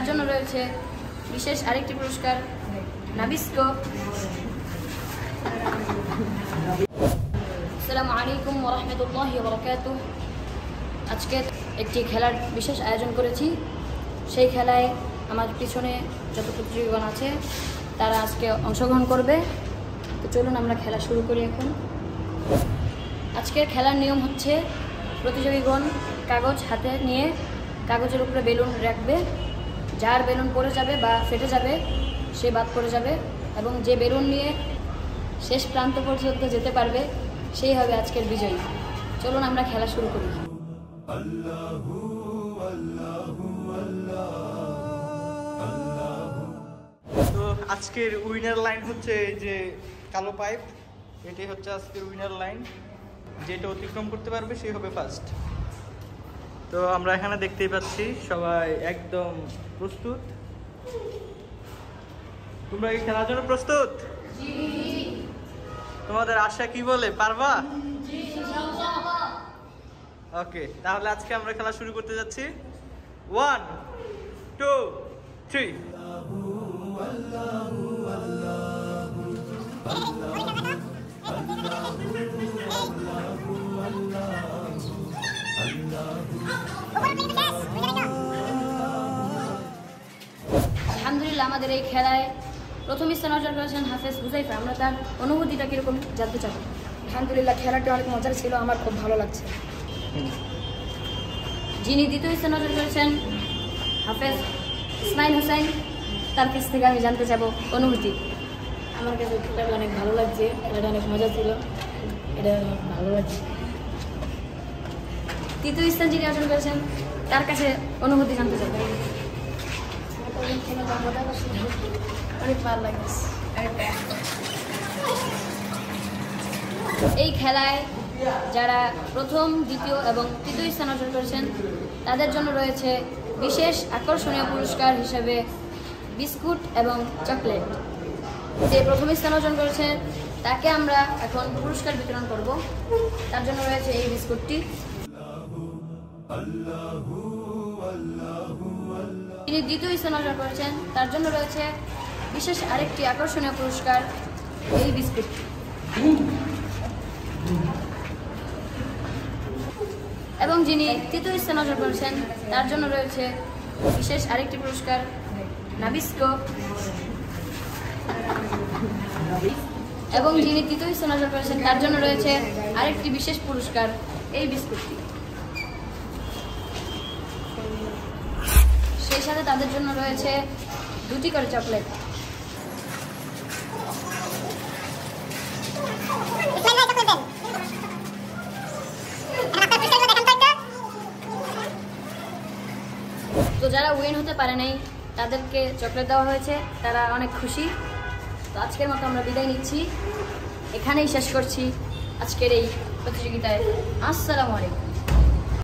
জন্য রয়েছে বিশেষ আরেকটি পুরস্কার নাবিস্কো। আসসালামু আলাইকুম ওয়া রাহমাতুল্লাহি ওয়া বারাকাতুহু। আজকে একটি খেলার বিশেষ আয়োজন করেছি। সেই খেলায় আমার পিছনে যত প্রতিযোগীগণ আছে তারা আজকে অংশগ্রহণ করবে। তো চলুন আমরা খেলা শুরু করি এখন। আজকের খেলার নিয়ম হচ্ছে প্রতিযোগীগণ কাগজ হাতে নিয়ে কাগজের উপরে বেলুন রাখবে। যার বেলুন পড়ে যাবে বা ফেটে যাবে সে বাদ পড়ে যাবে, এবং যে বেলুন নিয়ে শেষ প্রান্ত পর্যন্ত যেতে পারবে সেই হবে আজকের বিজয়ী। চলুন আমরা খেলা শুরু করি। তো আজকের উইনার লাইন হচ্ছে এই যে কালো পাইপ, এটাই হচ্ছে আজকের উইনার লাইন। যেটা অতিক্রম করতে পারবে সেই হবে ফার্স্ট। তো আমরা এখানে দেখতেই পাচ্ছি সবাই একদম প্রস্তুত। তোমরা কি খেলার জন্য প্রস্তুত? তোমাদের আশা কি বলে, পারবা? ওকে, তাহলে আজকে আমরা খেলা শুরু করতে যাচ্ছি। 1 2 3। আলহামদুলিল্লাহ, আমাদের এই খেলায় প্রথম স্থান অর্জন করেছেন হাফেজ হুজাইফা। আমরা তার অনুভূতিটা কিরকম জানতে চাই। আলহামদুলিল্লাহ, খেলাটা অনেক মজার ছিল, আমার খুব ভালো লাগছে। যিনি দ্বিতীয় স্থান অর্জন করেছেন হাফেজ ইসমাইল হোসেন, তার কাছ থেকে আমি জানতে চাবো অনুভূতি। আমার কাছে খেলাটা অনেক ভালো লাগছে, খেলাটা অনেক মজা ছিল, এটা ভালো লাগছে। তৃতীয় স্থান যিনি অর্জন করেছেন তার কাছে অনুভূতি জানতে চাবো। অনেক ভালো লাগছে। এই খেলায় যারা প্রথম, দ্বিতীয় এবং তৃতীয় স্থান অর্জন করেছেন তাদের জন্য রয়েছে বিশেষ আকর্ষণীয় পুরস্কার হিসেবে বিস্কুট এবং চকলেট। যে প্রথম স্থান অর্জন করেছেন তাকে আমরা এখন পুরস্কার বিতরণ করব। তার জন্য রয়েছে এই বিস্কুটটি। যিনি দ্বিতীয় স্থান অর্জন করেছেন তার জন্য রয়েছে বিশেষ আরেকটি আকর্ষণীয় পুরস্কার, এই বিস্কুটটি। এবং যিনি তৃতীয় স্থান অর্জন করেছেন তার জন্য রয়েছে বিশেষ আরেকটি পুরস্কার নাবিস্কো। এবং যিনি তৃতীয় স্থান অর্জন করেছেন তার জন্য রয়েছে আরেকটি বিশেষ পুরস্কার, এই বিস্কুটটি। সেই সাথে তাদের জন্য রয়েছে 2টি করে চকলেট। তো যারা উইন হতে পারে নাই তাদেরকে চকলেট দেওয়া হয়েছে, তারা অনেক খুশি। তো আজকের মতো আমরা বিদায় নিচ্ছি, এখানেই শেষ করছি আজকের এই প্রতিযোগিতায়। আসসালামু আলাইকুম।